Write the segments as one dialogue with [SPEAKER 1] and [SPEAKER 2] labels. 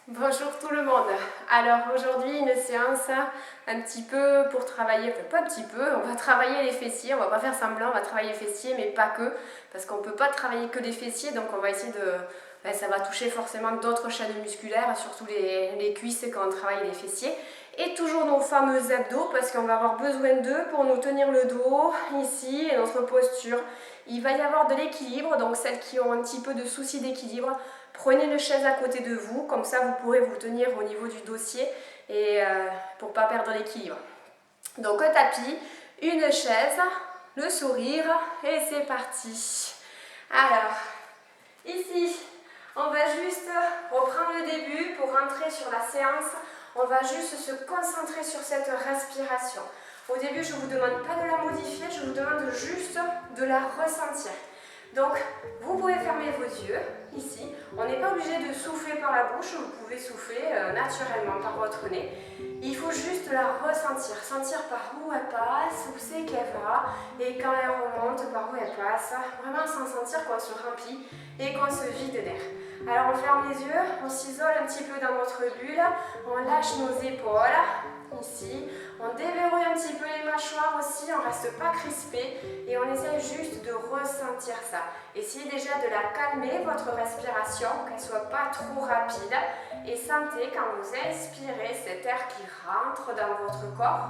[SPEAKER 1] Bonjour tout le monde. Alors aujourd'hui une séance un petit peu pour travailler, enfin pas un petit peu, on va travailler les fessiers, on va pas faire semblant, on va travailler les fessiers mais pas que, parce qu'on peut pas travailler que les fessiers, donc on va essayer de... ça va toucher forcément d'autres chaînes musculaires, surtout les cuisses quand on travaille les fessiers. Et toujours nos fameux abdos, parce qu'on va avoir besoin d'eux pour nous tenir le dos, ici, et notre posture. Il va y avoir de l'équilibre, donc celles qui ont un petit peu de soucis d'équilibre, prenez une chaise à côté de vous, comme ça vous pourrez vous tenir au niveau du dossier et pour ne pas perdre l'équilibre. Donc un tapis, une chaise, le sourire et c'est parti. Alors, ici, on va juste reprendre le début pour rentrer sur la séance. On va juste se concentrer sur cette respiration. Au début, je ne vous demande pas de la modifier, je vous demande juste de la ressentir. Donc, vous pouvez fermer vos yeux, ici. On n'est pas obligé de souffler par la bouche, vous pouvez souffler naturellement par votre nez. Il faut juste la ressentir, sentir par où elle passe, où c'est qu'elle va, et quand elle remonte, par où elle passe. Vraiment sans sentir qu'on se remplit et qu'on se vide d'air. Alors on ferme les yeux, on s'isole un petit peu dans notre bulle, on lâche nos épaules, ici, on déverrouille un petit peu les mâchoires aussi, on ne reste pas crispé et on essaie juste de ressentir ça. Essayez déjà de la calmer, votre respiration, qu'elle ne soit pas trop rapide et sentez quand vous inspirez cet air qui rentre dans votre corps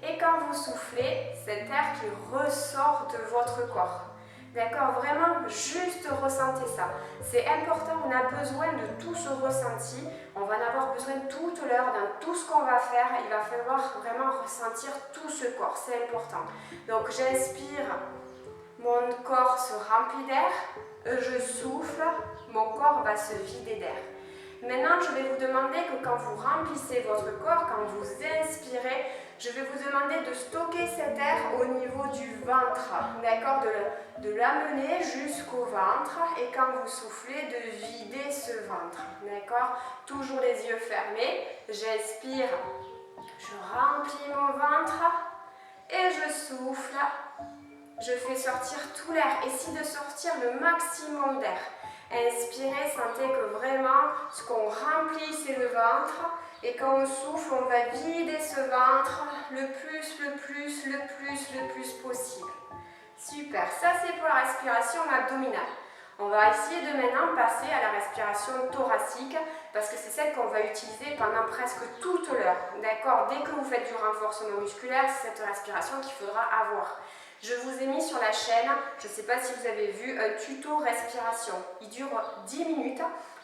[SPEAKER 1] et quand vous soufflez, cet air qui ressort de votre corps. D'accord, vraiment, juste ressentez ça. C'est important, on a besoin de tout ce ressenti. On va en avoir besoin toute l'heure dans tout ce qu'on va faire. Il va falloir vraiment ressentir tout ce corps, c'est important. Donc j'inspire, mon corps se remplit d'air. Je souffle, mon corps va se vider d'air. Maintenant, je vais vous demander que quand vous remplissez votre corps, quand vous inspirez, je vais vous demander de stocker cet air au niveau du ventre, d'accord, de l'amener jusqu'au ventre et quand vous soufflez, de vider ce ventre, d'accord, toujours les yeux fermés, j'inspire, je remplis mon ventre et je souffle, je fais sortir tout l'air, essayez de sortir le maximum d'air. Inspirez, sentez que vraiment ce qu'on remplit c'est le ventre et quand on souffle on va vider ce ventre le plus possible. Super, ça c'est pour la respiration abdominale. On va essayer de maintenant passer à la respiration thoracique parce que c'est celle qu'on va utiliser pendant presque toute l'heure. D'accord, dès que vous faites du renforcement musculaire, c'est cette respiration qu'il faudra avoir. Je vous ai mis sur la chaîne, je ne sais pas si vous avez vu, un tuto respiration. Il dure 10 minutes.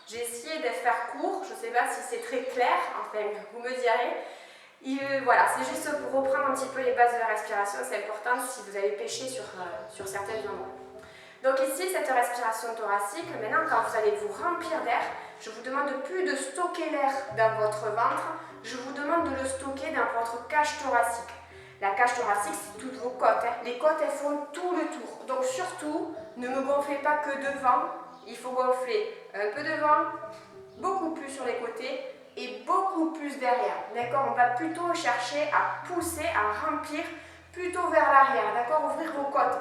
[SPEAKER 1] J'ai essayé de faire court, je ne sais pas si c'est très clair, enfin vous me direz. Voilà, c'est juste pour reprendre un petit peu les bases de la respiration, c'est important si vous avez pêché sur certains endroits. Donc ici, cette respiration thoracique, maintenant quand vous allez vous remplir d'air, je vous demande plus de stocker l'air dans votre ventre, je vous demande de le stocker dans votre cage thoracique. La cage thoracique, c'est toutes vos côtes. Les côtes, elles font tout le tour. Donc surtout, ne me gonflez pas que devant. Il faut gonfler un peu devant, beaucoup plus sur les côtés et beaucoup plus derrière. D'accord? On va plutôt chercher à pousser, à remplir plutôt vers l'arrière. D'accord? Ouvrir vos côtes.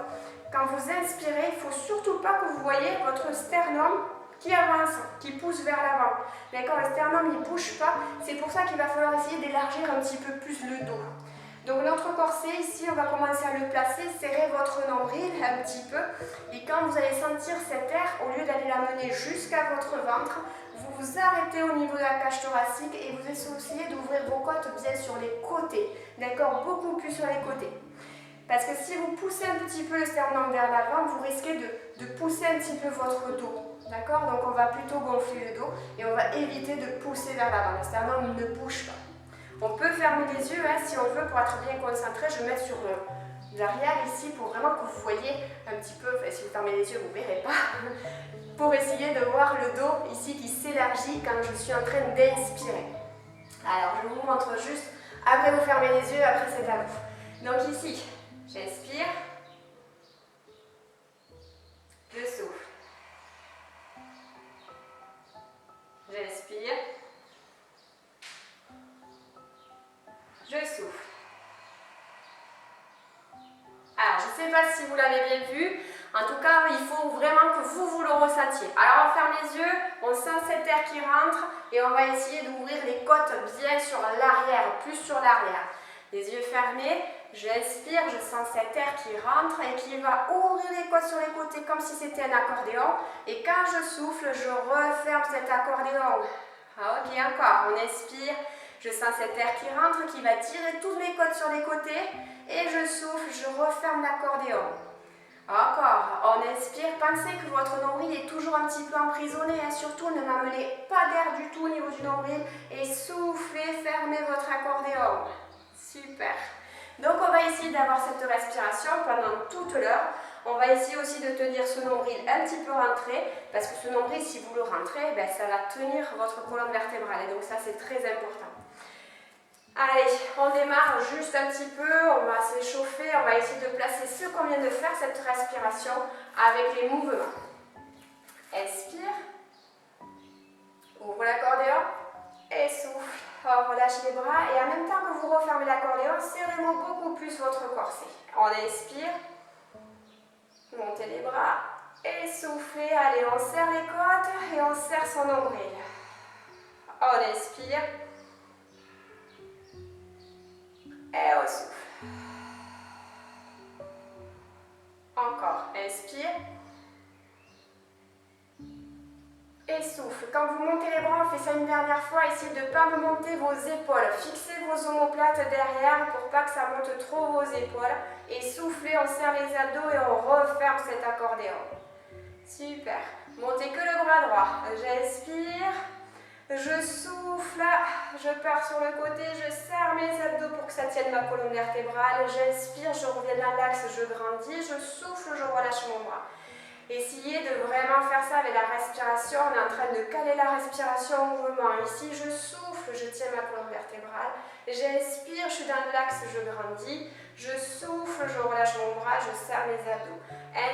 [SPEAKER 1] Quand vous inspirez, il ne faut surtout pas que vous voyez votre sternum qui avance, qui pousse vers l'avant. D'accord? Le sternum, il ne bouge pas. C'est pour ça qu'il va falloir essayer d'élargir un petit peu plus le dos. Donc notre corset, ici, on va commencer à le placer, serrez votre nombril un petit peu. Et quand vous allez sentir cet air, au lieu d'aller l'amener jusqu'à votre ventre, vous vous arrêtez au niveau de la cage thoracique et vous essayez d'ouvrir vos côtes bien sur les côtés. D'accord? Beaucoup plus sur les côtés. Parce que si vous poussez un petit peu le sternum vers l'avant, vous risquez de pousser un petit peu votre dos. D'accord? Donc on va plutôt gonfler le dos et on va éviter de pousser vers l'avant. Le sternum ne bouge pas. On peut fermer les yeux si on veut pour être bien concentré. Je vais mettre sur l'arrière ici pour vraiment que vous voyez un petit peu, enfin, si vous fermez les yeux vous ne verrez pas, pour essayer de voir le dos ici qui s'élargit quand je suis en train d'inspirer. Alors je vous montre juste, après vous fermez les yeux, après c'est à vous. Donc ici, j'inspire, je souffle, j'inspire, je souffle. Alors, je ne sais pas si vous l'avez bien vu, En tout cas, il faut vraiment que vous le ressentiez. Alors on ferme les yeux, on sent cet air qui rentre et on va essayer d'ouvrir les côtes bien sur l'arrière, plus sur l'arrière. Les yeux fermés, j'inspire, je sens cet air qui rentre et qui va ouvrir les côtes sur les côtés comme si c'était un accordéon. Et quand je souffle, je referme cet accordéon. Ok, encore, on inspire, je sens cet air qui rentre, qui va tirer toutes mes côtes sur les côtés. Et je souffle, je referme l'accordéon. Encore, on inspire, pensez que votre nombril est toujours un petit peu emprisonné, hein. Surtout ne m'amenez pas d'air du tout au niveau du nombril et soufflez, fermez votre accordéon. Super. Donc on va essayer d'avoir cette respiration pendant toute l'heure. On va essayer aussi de tenir ce nombril un petit peu rentré, parce que ce nombril, si vous le rentrez, ben, ça va tenir votre colonne vertébrale, et donc ça c'est très important. Allez, on démarre juste un petit peu, on va s'échauffer, on va essayer de placer ce qu'on vient de faire, cette respiration, avec les mouvements. Inspire, ouvre l'accordéon, et souffle. Relâchez les bras, et en même temps que vous refermez l'accordéon, serrez beaucoup plus votre corset. On inspire, montez les bras, et soufflez. Allez, on serre les côtes, et on serre son nombril. On inspire. Et on souffle. Encore, inspire. Et souffle. Quand vous montez les bras, on fait ça une dernière fois. Essayez de ne pas monter vos épaules. Fixez vos omoplates derrière pour pas que ça monte trop vos épaules. Et soufflez, on serre les abdos et on referme cet accordéon. Super. Montez que le bras droit. J'inspire. Je souffle, je pars sur le côté, je serre mes abdos pour que ça tienne ma colonne vertébrale. J'inspire, je reviens dans l'axe, je grandis, je souffle, je relâche mon bras. Essayez de vraiment faire ça avec la respiration. On est en train de caler la respiration au mouvement. Ici, je souffle, je tiens ma colonne vertébrale. J'inspire, je suis dans l'axe, je grandis. Je souffle, je relâche mon bras, je serre mes abdos.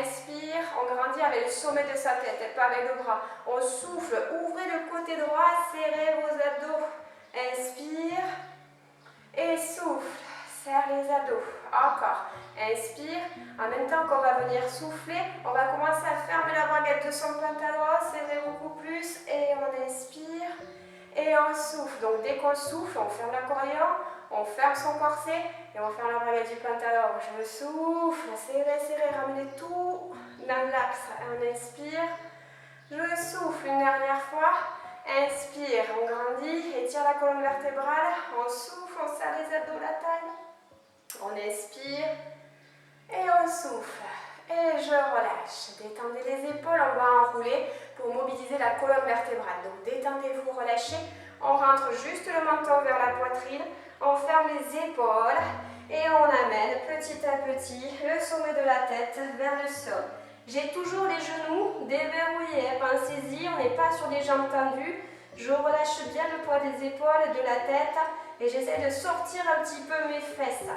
[SPEAKER 1] Inspire, on grandit avec le sommet de sa tête et pas avec le bras. On souffle, ouvrez le côté droit, serrez vos abdos. Inspire et souffle, serre les abdos. Encore, inspire, en même temps qu'on va venir souffler, on va commencer à fermer la braguette de son pantalon, serrer beaucoup plus et on inspire et on souffle. Donc dès qu'on souffle, on ferme l'accordéon, on ferme son corset et on ferme la braguette du pantalon. Je souffle, serrez, serrez, ramenez tout dans l'axe. On inspire, je souffle une dernière fois. Inspire, on grandit, étire la colonne vertébrale, on souffle, on serre les abdos, la taille. On inspire et on souffle. Et je relâche. Détendez les épaules, on va enrouler pour mobiliser la colonne vertébrale. Donc détendez-vous, relâchez. On rentre juste le menton vers la poitrine, on ferme les épaules et on amène petit à petit le sommet de la tête vers le sol. J'ai toujours les genoux déverrouillés, pensez-y, on n'est pas sur les jambes tendues. Je relâche bien le poids des épaules, de la tête et j'essaie de sortir un petit peu mes fesses.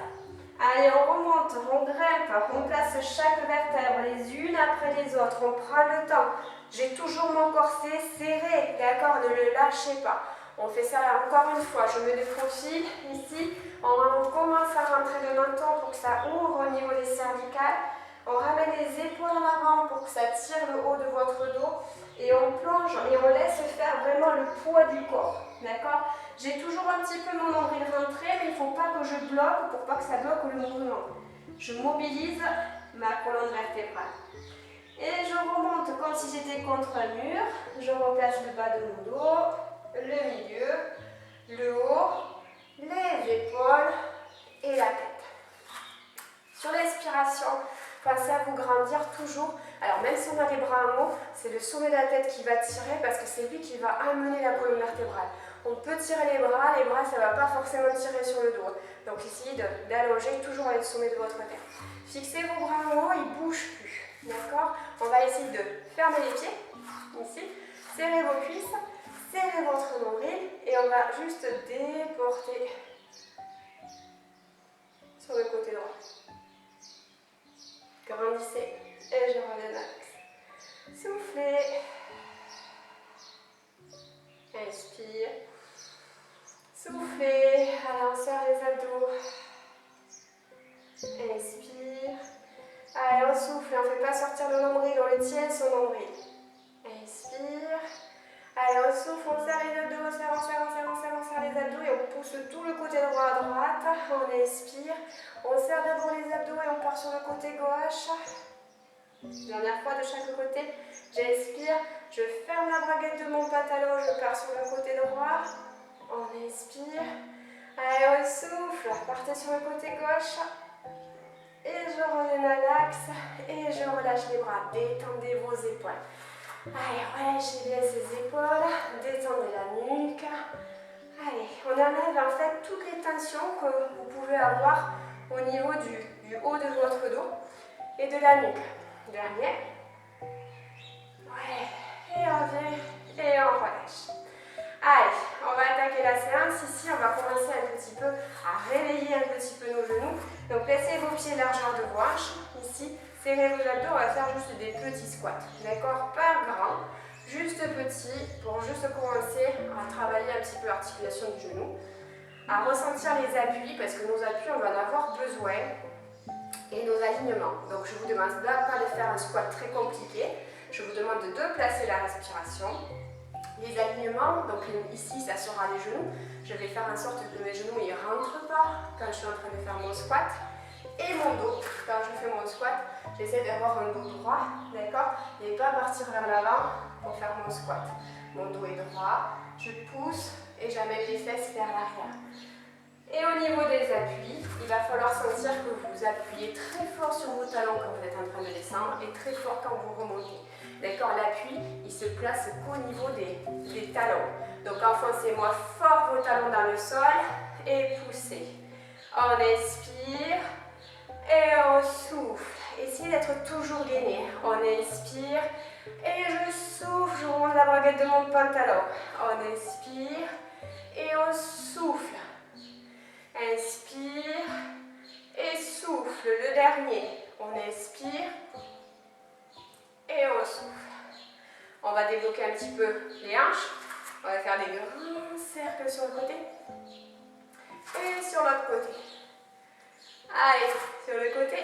[SPEAKER 1] Allez, on remonte, on grimpe, on place chaque vertèbre les unes après les autres, on prend le temps. J'ai toujours mon corset serré, d'accord, ne le lâchez pas. On fait ça là encore une fois, je me déprofile ici, on commence à rentrer le menton pour que ça ouvre au niveau des cervicales. On ramène les épaules en avant pour que ça tire le haut de votre dos et on plonge et on laisse faire vraiment le poids du corps, d'accord? J'ai toujours un petit peu mon nombril rentré, mais il ne faut pas que je bloque pour pas que ça bloque le mouvement. Je mobilise ma colonne vertébrale. Et je remonte comme si j'étais contre un mur. Je replace le bas de mon dos, le milieu, le haut, les épaules et la tête. Sur l'expiration, pensez à vous grandir toujours. Alors même si on a les bras en haut, c'est le sommet de la tête qui va tirer parce que c'est lui qui va amener la colonne vertébrale. On peut tirer les bras ça ne va pas forcément tirer sur le dos. Donc essayez d'allonger toujours avec le sommet de votre tête. Fixez vos bras en haut, ils ne bougent plus. D'accord? On va essayer de fermer les pieds, ici, serrez vos cuisses, serrez votre nombril et on va juste déporter sur le côté droit. Grandissez et je reviens à l'axe. Soufflez. Inspire. Soufflez. Allez, on serre les abdos. Inspire. Allez, on souffle souffle, on ne fait pas sortir le nombril, on le tient son nombril. Inspire. Allez, on souffle, on serre les abdos, on serre les abdos et on pousse tout le côté droit à droite. On inspire, on serre d'abord les abdos et on part sur le côté gauche. Dernière fois de chaque côté. J'inspire, je ferme la braguette de mon pantalon, je pars sur le côté droit. On inspire. Allez, on souffle, partez sur le côté gauche. Et je reviens à l'axe et je relâche les bras. Détendez vos épaules. Allez, relâchez bien ces épaules, détendez la nuque. Allez, on enlève en fait toutes les tensions que vous pouvez avoir au niveau du haut de votre dos et de la nuque. Dernier. Ouais, et on vient et on relâche. Allez, on va attaquer la séance. Ici, on va commencer un petit peu à réveiller un petit peu nos genoux. Donc, placez vos pieds largeur de vos hanches. Ici, serrez vos abdos. On va faire juste des petits squats. D'accord? Pas grand, juste petit pour juste commencer à travailler un petit peu l'articulation du genou. À ressentir les appuis parce que nos appuis, on va en avoir besoin. Et nos alignements. Donc, je vous demande pas de faire un squat très compliqué. Je vous demande de placer la respiration. Les alignements, donc ici ça sera les genoux. Je vais faire en sorte que mes genoux ne rentrent pas quand je suis en train de faire mon squat. Et mon dos, quand je fais mon squat, j'essaie d'avoir un dos droit, d'accord? Et pas partir vers l'avant pour faire mon squat. Mon dos est droit, je pousse et j'amène les fesses vers l'arrière. Et au niveau des appuis, il va falloir sentir que vous appuyez très fort sur vos talons quand vous êtes en train de descendre et très fort quand vous remontez. D'accord, l'appui, il se place qu'au niveau des talons. Donc enfoncez-moi fort vos talons dans le sol et poussez. On inspire et on souffle. Essayez d'être toujours gainé. On inspire et je souffle, je remonte la braguette de mon pantalon. On inspire et on souffle. Inspire et souffle. Le dernier. On inspire et on souffle. On va débloquer un petit peu les hanches. On va faire des grands cercles sur le côté. Et sur l'autre côté. Allez, sur le côté.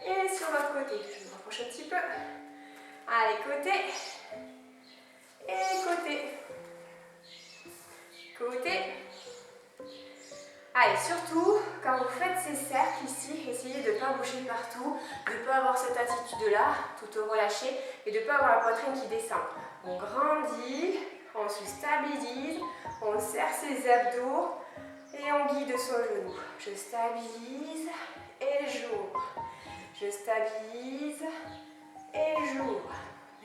[SPEAKER 1] Et sur l'autre côté. Je me rapproche un petit peu. Allez, côté. Et côté. Côté. Allez, surtout, quand vous faites ces cercles ici, essayez de ne pas bouger partout, de ne pas avoir cette attitude-là, tout au relâché, et de ne pas avoir la poitrine qui descend. On grandit, on se stabilise, on serre ses abdos et on guide son genou. Je stabilise et j'ouvre. Je stabilise et j'ouvre.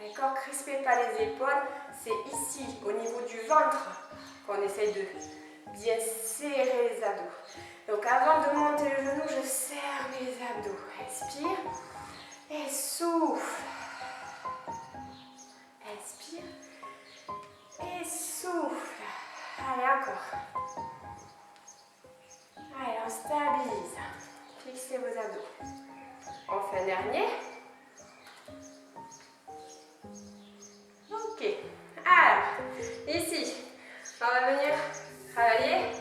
[SPEAKER 1] D'accord? Crispez pas les épaules, c'est ici, au niveau du ventre, qu'on essaye de bien serrer les abdos. Donc avant de monter le genou, je serre mes abdos. Inspire et souffle. Inspire et souffle. Allez, encore. Allez, on stabilise. Fixez vos abdos. On fait un dernier. Ok. Alors, ici, on va venir travailler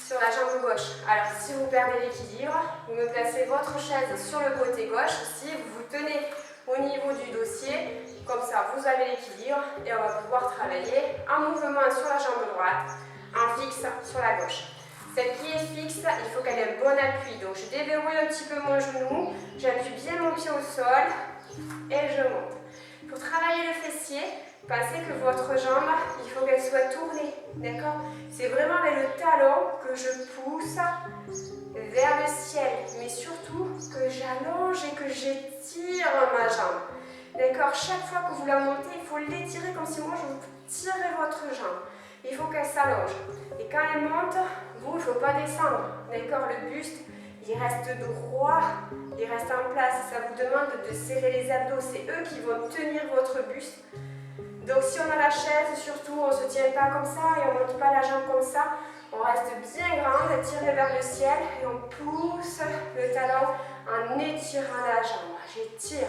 [SPEAKER 1] sur la jambe gauche. Alors, si vous perdez l'équilibre, vous me placez votre chaise sur le côté gauche. Ici, vous vous tenez au niveau du dossier. Comme ça, vous avez l'équilibre et on va pouvoir travailler en mouvement sur la jambe droite, en fixe sur la gauche. Celle qui est fixe, il faut qu'elle ait un bon appui. Donc, je déverrouille un petit peu mon genou, j'appuie bien mon pied au sol et je monte. Pour travailler le fessier, pensez que votre jambe, il faut qu'elle soit tournée, d'accord? C'est vraiment avec le talon que je pousse vers le ciel, mais surtout que j'allonge et que j'étire ma jambe. D'accord? Chaque fois que vous la montez, il faut l'étirer comme si moi je vous tirais votre jambe. Il faut qu'elle s'allonge. Et quand elle monte, vous, il ne faut pas descendre. D'accord? Le buste, il reste droit, il reste en place. Ça vous demande de serrer les abdos. C'est eux qui vont tenir votre buste. Donc si on a la chaise, surtout, on ne se tient pas comme ça et on ne monte pas la jambe comme ça. On reste bien grande, tiré vers le ciel et on pousse le talon en étirant la jambe. J'étire.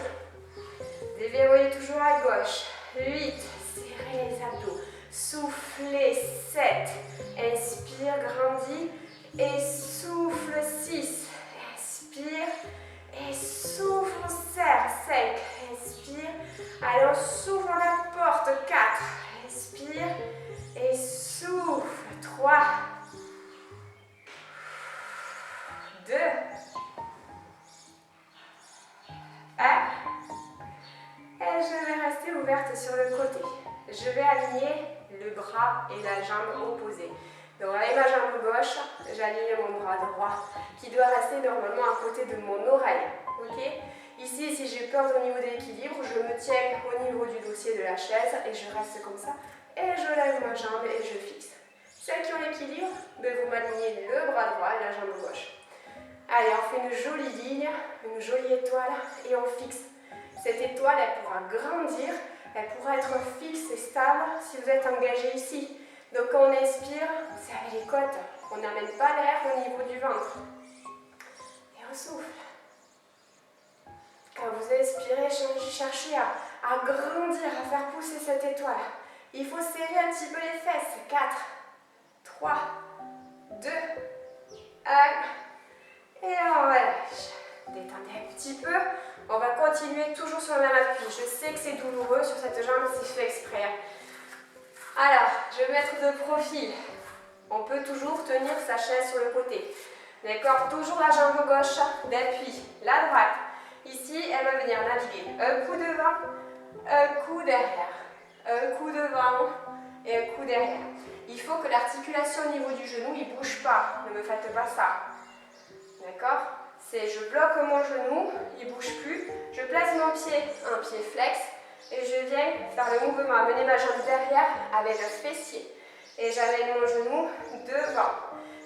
[SPEAKER 1] Déverrouillez toujours à gauche. 8. Serrez les abdos. Soufflez. 7. Inspire, grandis. Et souffle. 6. Inspire. Et souffle, on serre. 5. Inspire. Allez, on souffle, on apporte. 4. Inspire. Et souffle. 3. 2. 1. Et je vais rester ouverte sur le côté. Je vais aligner le bras et la jambe opposée. Donc avec ma jambe gauche, j'aligne mon bras droit qui doit rester normalement à côté de mon oreille. Ok? Ici, si j'ai peur au niveau de l'équilibre, je me tiens au niveau du dossier de la chaise et je reste comme ça. Et je lève ma jambe et je fixe. Celles qui ont l'équilibre, vous m'alignez le bras droit et la jambe gauche. Allez, on fait une jolie ligne, une jolie étoile et on fixe. Cette étoile, elle pourra grandir, elle pourra être fixe et stable si vous êtes engagé ici. Donc quand on inspire, serrez les côtes, on n'amène pas l'air au niveau du ventre. Et on souffle. Quand vous inspirez, cherchez à grandir, à faire pousser cette étoile. Il faut serrer un petit peu les fesses. 4, 3, 2, 1. Et on relâche. Détendez un petit peu. On va continuer toujours sur le même appui. Je sais que c'est douloureux sur cette jambe, c'est fait exprès. Alors, je vais mettre de profil. On peut toujours tenir sa chaise sur le côté. D'accord? Toujours la jambe gauche d'appui. La droite. Ici, elle va venir naviguer. Un coup devant, un coup derrière. Un coup devant et un coup derrière. Il faut que l'articulation au niveau du genou, il ne bouge pas. Ne me faites pas ça. D'accord? C'est je bloque mon genou, il ne bouge plus. Je place mon pied, un pied flex. Et je viens faire le mouvement, amener ma jambe derrière avec le fessier. Et j'amène mon genou devant.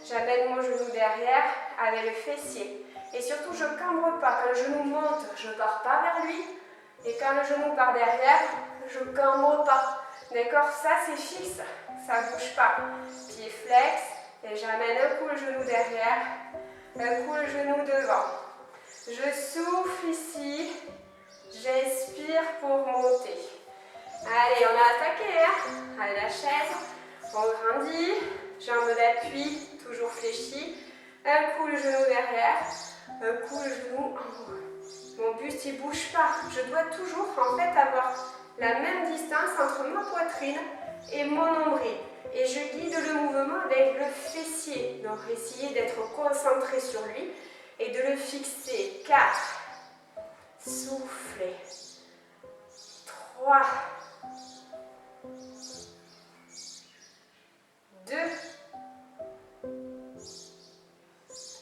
[SPEAKER 1] J'amène mon genou derrière avec le fessier. Et surtout, je ne cambre pas. Quand le genou monte, je ne pars pas vers lui. Et quand le genou part derrière, je ne cambre pas. D'accord? Ça, c'est fixe. Ça ne bouge pas. Pied flex. Et j'amène un coup le genou derrière. Un coup le genou devant. Je souffle ici. J'inspire pour monter. Allez, on a attaqué. Hein? Allez, la chaise. On grandit. Jambe d'appui, toujours fléchie. Un coup le genou derrière. Un coup le genou en haut. Mon buste, il ne bouge pas. Je dois toujours en fait avoir la même distance entre ma poitrine et mon nombril. Et je guide le mouvement avec le fessier. Donc essayez d'être concentré sur lui et de le fixer. 4. Soufflez. 3. 2.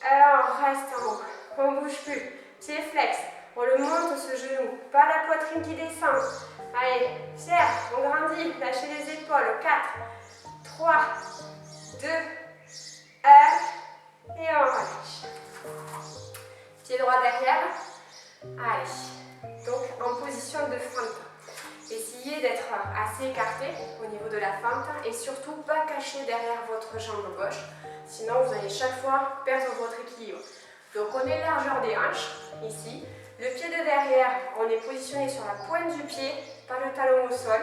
[SPEAKER 1] Alors on reste en haut. On ne bouge plus. Pied flex. On le monte ce genou. Pas la poitrine qui descend. Allez, serre. On grandit. Lâchez les épaules. 4. 3. 2. 1. Et on relâche. Pied droit derrière. Allez. Donc en position de fente. Essayez d'être assez écarté au niveau de la fente et surtout pas caché derrière votre jambe gauche. Sinon vous allez chaque fois perdre votre équilibre. Donc on est largeur des hanches, ici. Le pied de derrière, on est positionné sur la pointe du pied, pas le talon au sol.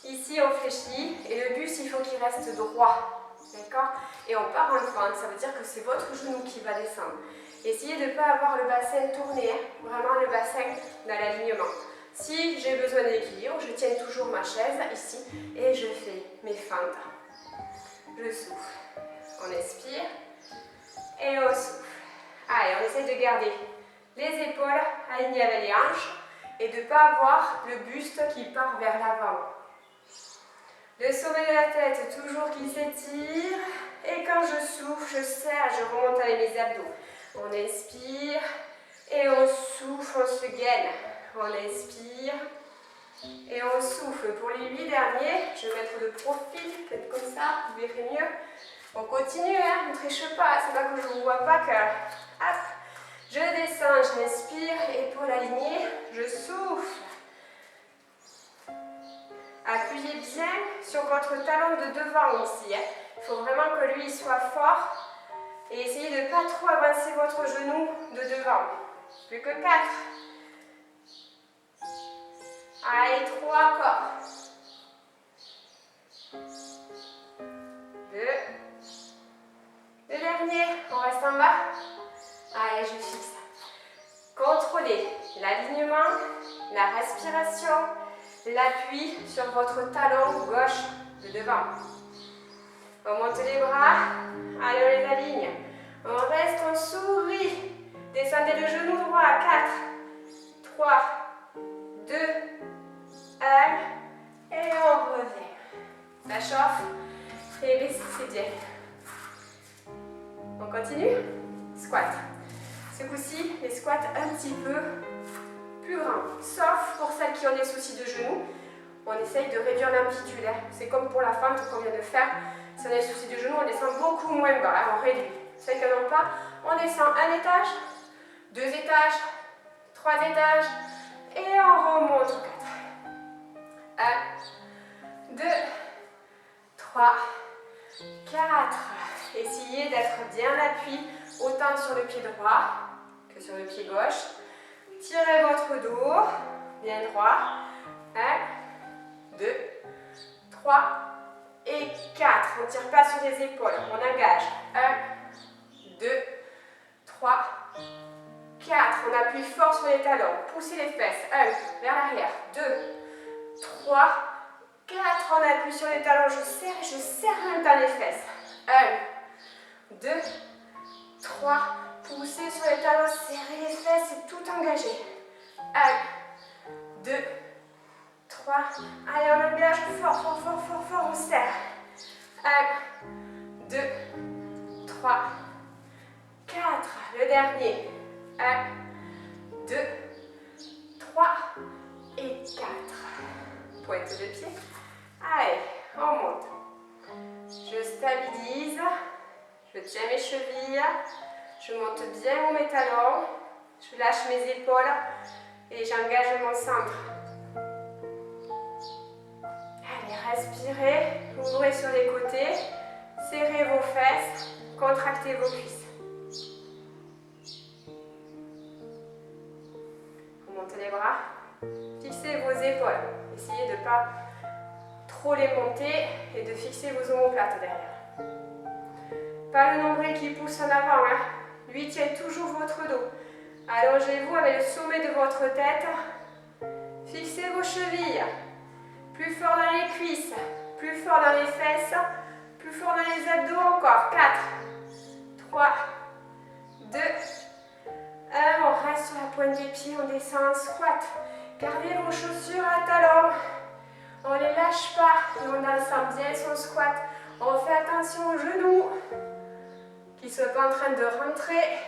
[SPEAKER 1] Ici on fléchit et le buste il faut qu'il reste droit. D'accord? Et on part en fente, ça veut dire que c'est votre genou qui va descendre. Essayez de ne pas avoir le bassin tourné, hein, vraiment le bassin dans l'alignement. Si j'ai besoin d'équilibre, je tiens toujours ma chaise ici et je fais mes fentes. Je souffle. On expire et on souffle. Allez, on essaie de garder les épaules alignées avec les hanches et de ne pas avoir le buste qui part vers l'avant. Le sommet de la tête, toujours qui s'étire. Et quand je souffle, je serre, je remonte avec mes abdos. On inspire et on souffle, on se gaine. On inspire et on souffle. Pour les 8 derniers, je vais mettre le profil, peut-être comme ça, vous verrez mieux. On continue, hein, ne triche pas, c'est pas que je ne vous vois pas que... Hop, je descends, j'inspire, épaule alignée, je souffle. Appuyez bien sur votre talon de devant ici. Hein. Il faut vraiment que lui soit fort. Et essayez de ne pas trop avancer votre genou de devant. Plus que 4. Allez, 3 encore. 2. Le dernier, on reste en bas. Allez, je fixe. Contrôlez l'alignement, la respiration, l'appui sur votre talon gauche de devant. On monte les bras, allez on les aligne. On reste, on sourit. Descendez le genou droit à 4, 3, 2, 1. Et on revient. Ça chauffe. Et baissez, c'est bien. On continue. Squat. Ce coup-ci, les squats un petit peu plus grands. Sauf pour celles qui ont des soucis de genoux. On essaye de réduire l'amplitude. C'est comme pour la fente qu'on vient de faire. Si on a des soucis de genoux, on descend beaucoup moins bas. On réduit. Celles qui n'en ont pas, on descend un étage, 2 étages, 3 étages. Et on remonte au 4. 1, 2, 3, 4. Essayez d'être bien appuyé autant sur le pied droit que sur le pied gauche. Tirez votre dos bien droit. 1, 2, 3 et 4. On ne tire pas sur les épaules, on engage. 1, 2, 3, 4. On appuie fort sur les talons. Poussez les fesses. 1, vers l'arrière. 2, 3, 4. On appuie sur les talons. Je serre en même temps les fesses. 1, 2, 3. Poussez sur les talons. Serrez les fesses et tout engagé. 1, 2, 3. Allez, on engage fort, fort, fort, fort, fort. On serre. 1, 2, 3, 4. Le dernier. 1, 2, 3 et 4. Pointe de pied. Allez, on monte. Je stabilise. Je tiens mes chevilles. Je monte bien mes talons. Je lâche mes épaules. Et j'engage mon centre. Allez, respirez. Ouvrez sur les côtés. Serrez vos fesses. Contractez vos cuisses. Montez les bras, fixez vos épaules, essayez de ne pas trop les monter et de fixer vos omoplates derrière. Pas le nombril qui pousse en avant, hein. Lui tient toujours votre dos. Allongez-vous avec le sommet de votre tête, fixez vos chevilles, plus fort dans les cuisses, plus fort dans les fesses, plus fort dans les abdos encore. 4, 3, 2, 1, on reste sur la pointe des pieds, on descend en squat. Gardez vos chaussures à talons. On ne les lâche pas et on ensemble bien son squat. On fait attention aux genoux qui ne soient pas en train de rentrer.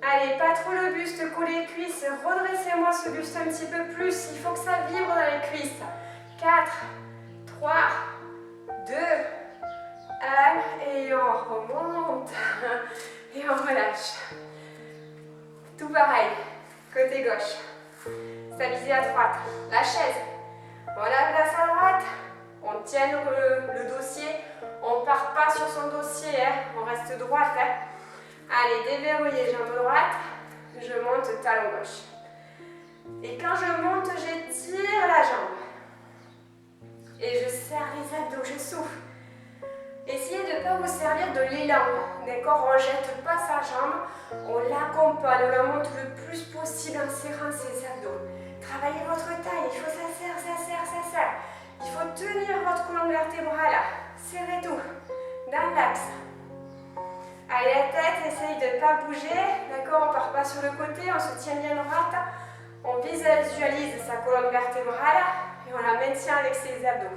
[SPEAKER 1] Allez, pas trop le buste, collez les cuisses. Redressez-moi ce buste un petit peu plus. Il faut que ça vibre dans les cuisses. 4, 3, 2, 1 et on remonte. Et on relâche. Tout pareil, côté gauche. Stabilisez à droite. La chaise. On la place à droite. On tient le dossier. On ne part pas sur son dossier. Hein. On reste droite. Hein. Allez, déverrouillez jambe droite. Je monte talon gauche. Et quand je monte, j'étire la jambe. Et je serre les abdos. Je souffle. Essayez de ne pas vous servir de l'élan, d'accord? On ne jette pas sa jambe, on l'accompagne, on la monte le plus possible en serrant ses abdos. Travaillez votre taille, il faut ça serre, ça serre, ça serre. Il faut tenir votre colonne vertébrale, serrez tout, dans l'axe. Allez, la tête, essaye de ne pas bouger, d'accord? On ne part pas sur le côté, on se tient bien droite. On visualise sa colonne vertébrale et on la maintient avec ses abdos.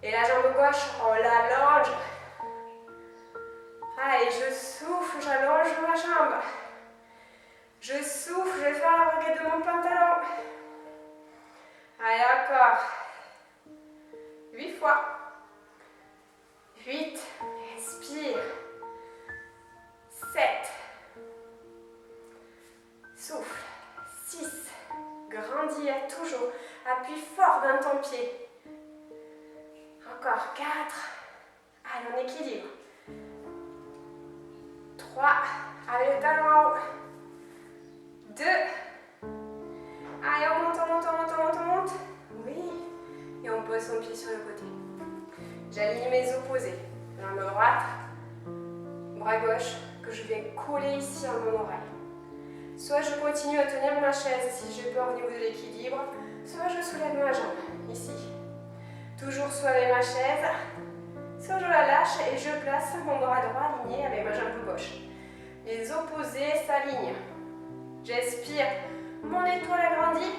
[SPEAKER 1] Et la jambe gauche, on l'allonge. Allez, je souffle, j'allonge ma jambe. Je souffle, je vais faire la braguette de mon pantalon. Allez, encore. 8 fois. 8. Expire. 7. Souffle. 6. Grandis toujours. Appuie fort dans ton pied. Encore 4. Allez, on équilibre. 3. Allez, le talon en haut. 2. Allez, on monte, on monte, on monte, on monte, on monte. Oui. Et on pose son pied sur le côté. J'aligne mes opposés. Jambe droite, bras gauche, que je viens coller ici en mon oreille. Soit je continue à tenir ma chaise si j'ai peur au niveau de l'équilibre, soit je soulève ma jambe, ici. Toujours soulève ma chaise, soit je la lâche et je place mon bras droit aligné avec ma jambe gauche. Les opposés s'alignent. J'expire, mon étoile agrandit.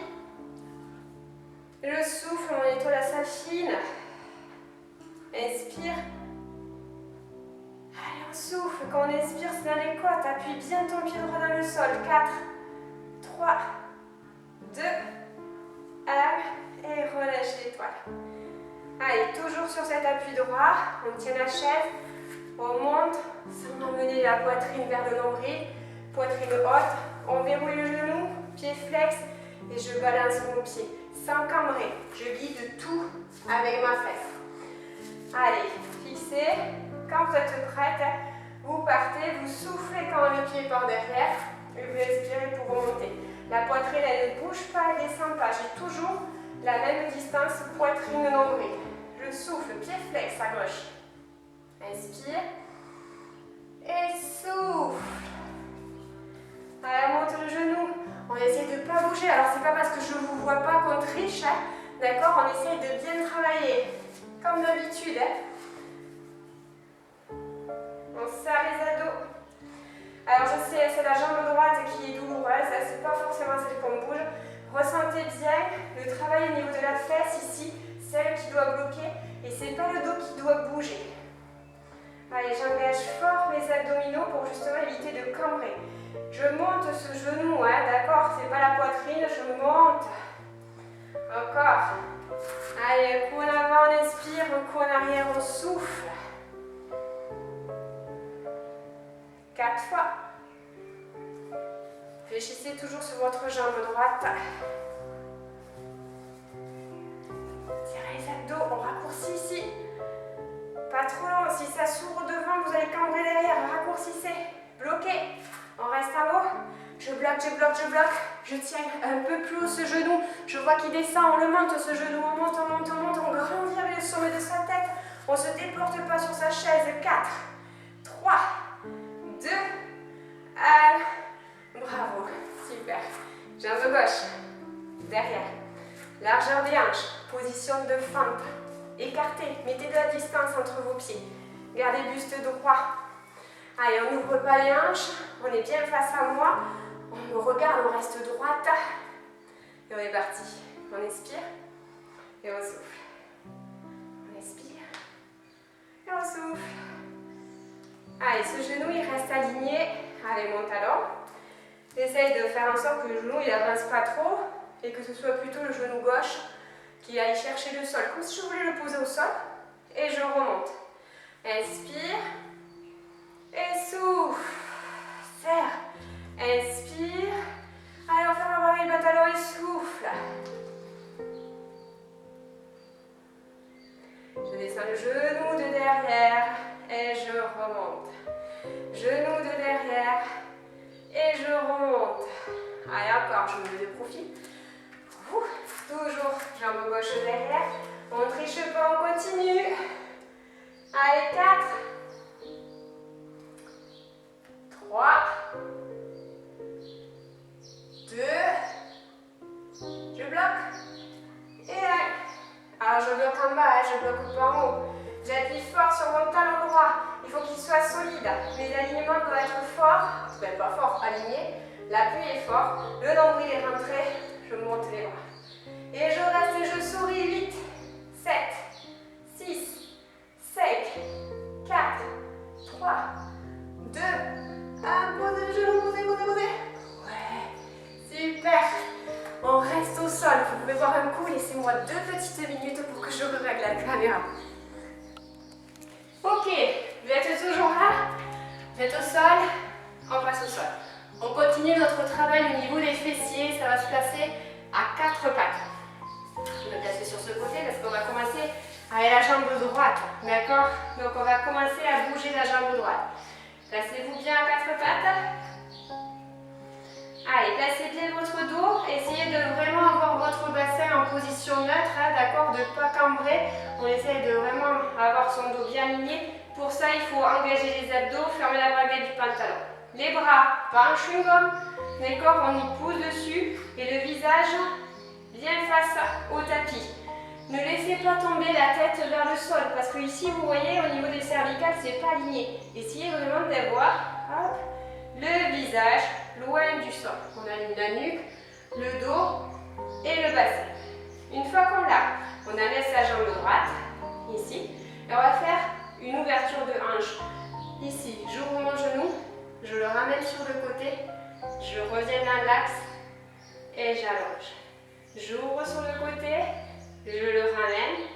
[SPEAKER 1] Je souffle, mon étoile s'affine. Inspire. Allez, on souffle. Quand on expire, c'est dans les côtes. Appuie bien ton pied droit dans le sol. 4, 3, 2, 1. Et relâche l'étoile. Allez, toujours sur cet appui droit. On tient la chaise. On monte sans emmener la poitrine vers le nombril. Poitrine haute. On verrouille le genou. Pied flex. Et je balance mon pied. Sans cambrer. Je guide tout avec ma fesse. Allez, fixez. Quand vous êtes prête, vous partez, vous soufflez quand le pied part derrière et vous expirez pour remonter. La poitrine, elle ne bouge pas, elle ne descend pas. J'ai toujours la même distance poitrine-nombril. Je souffle, pied flex à gauche. Inspire et souffle. Allez, on monte le genou. On essaie de ne pas bouger. Alors, c'est pas parce que je ne vous vois pas qu'on triche. Hein. D'accord? On essaie de bien travailler. Comme d'habitude. Hein. On serre les abdos. Alors je sais, c'est la jambe droite qui est douloureuse, c'est pas forcément celle qu'on bouge. Ressentez bien le travail au niveau de la fesse ici, celle qui doit bloquer, et c'est pas le dos qui doit bouger. Allez, j'engage fort mes abdominaux pour justement éviter de cambrer. Je monte ce genou, hein, d'accord? C'est pas la poitrine, je monte. Encore. Allez, un coup en avant, on inspire, un coup en arrière, on souffle. 4 fois. Fléchissez toujours sur votre jambe droite. Tirez les abdos, on raccourcit ici. Pas trop long, si ça s'ouvre devant, vous allez cambrer derrière. Raccourcissez, bloquez. On reste en haut. Je bloque, je bloque, je bloque. Je tiens un peu plus haut ce genou. Je vois qu'il descend, on le monte ce genou. On monte, on monte, on monte. On grandit avec le sommet de sa tête. On ne se déporte pas sur sa chaise. 4, 3, 2, 1. Bravo, super. Jambe gauche, derrière. Largeur des hanches, position de fente. Écartez, mettez de la distance entre vos pieds. Gardez le buste droit. Allez, on n'ouvre pas les hanches, on est bien face à moi. On me regarde, on reste droite. Et on est parti. On expire et on souffle. On expire et on souffle. Allez, ce genou, il reste aligné. Allez, mon talon. J'essaye de faire en sorte que le genou, il n'avance pas trop et que ce soit plutôt le genou gauche qui aille chercher le sol, comme si je voulais le poser au sol. Et je remonte. Inspire et souffle. Serre. Inspire. Allez, on ferme la le talon et souffle. Je descends le genou de derrière et je remonte. Genou de derrière et je remonte. Allez, encore, je me mets de profil. Toujours jambe gauche derrière. On ne triche pas, on continue. Allez, 4, 3, 2, je bloque. Et 1. Alors, je bloque en bas, je bloque pas en haut. J'appuie fort sur mon talon droit. Il faut qu'il soit solide. Les alignements doivent être forts. Ben, pas fort, aligné. L'appui est fort. Le nombril est rentré. Je monte les bras. Et je reste, je souris. 8, 7, 6, 5, 4, 3, 2, 1. Posez le genou, posez, posez, posez. Ouais, super. On reste au sol. Vous pouvez voir un coup. Laissez-moi 2 petites minutes pour que je règle la caméra. Ok, vous êtes toujours là? Vous êtes au sol? On passe au sol. On continue notre travail au niveau des fessiers. Ça va se placer à 4 pattes. Je vais me placer sur ce côté parce qu'on va commencer avec la jambe droite. D'accord? Donc on va commencer à bouger la jambe droite. Placez-vous bien à 4 pattes. Allez, placez bien votre dos. Essayez de vraiment avoir votre bassin en position neutre. Hein, d'accord? De ne pas cambrer. On essaie de vraiment avoir son dos bien aligné. Pour ça, il faut engager les abdos, fermer la braguette du pantalon. Les bras, pas un chewing-gum. D'accord, on y pousse dessus et le visage bien face au tapis. Ne laissez pas tomber la tête vers le sol parce que ici, vous voyez, au niveau des cervicales, c'est pas aligné. Essayez vraiment d'avoir le visage loin du sol. On aligne la nuque, le dos et le bassin. Une fois qu'on l'a, on amène sa jambe droite, ici, et on va faire une ouverture de hanche. Ici, j'ouvre mon genou, je le ramène sur le côté, je reviens dans l'axe et j'allonge. J'ouvre sur le côté, je le ramène